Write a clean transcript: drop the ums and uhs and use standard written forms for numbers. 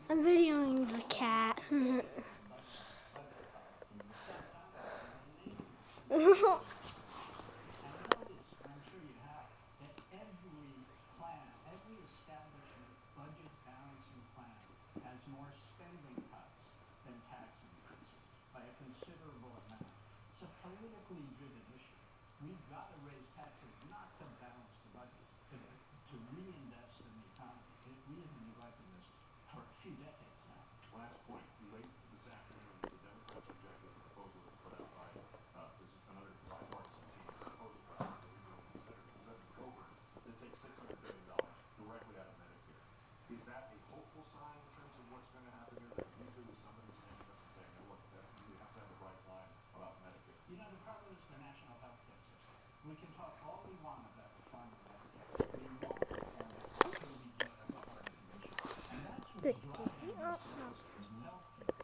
I'm videoing the cat. And you know this, and I'm sure you have, that every plan, every establishment budget balancing plan has more spending cuts than tax increases by a considerable amount. It's a politically driven issue. We've got to raise taxes not to balance the budget, but to reinvest in the economy. We have been neglecting this for a few decades now. Last point. Late this afternoon, the Democrats rejected the proposal that was put out by there's another bipartisan team proposal by Senator Representative Coburn that takes $600 billion directly out of Medicare. Is that a hopeful sign in terms of what's going to happen here? That at least there was somebody standing up and saying, "No, look, we have to have the right line about Medicare." You know, the problem is the national health care system. We can talk all we want about reforming Medicare. We won't reform it until we get to the heart of the issue. And that's what's driving these deficits in health care.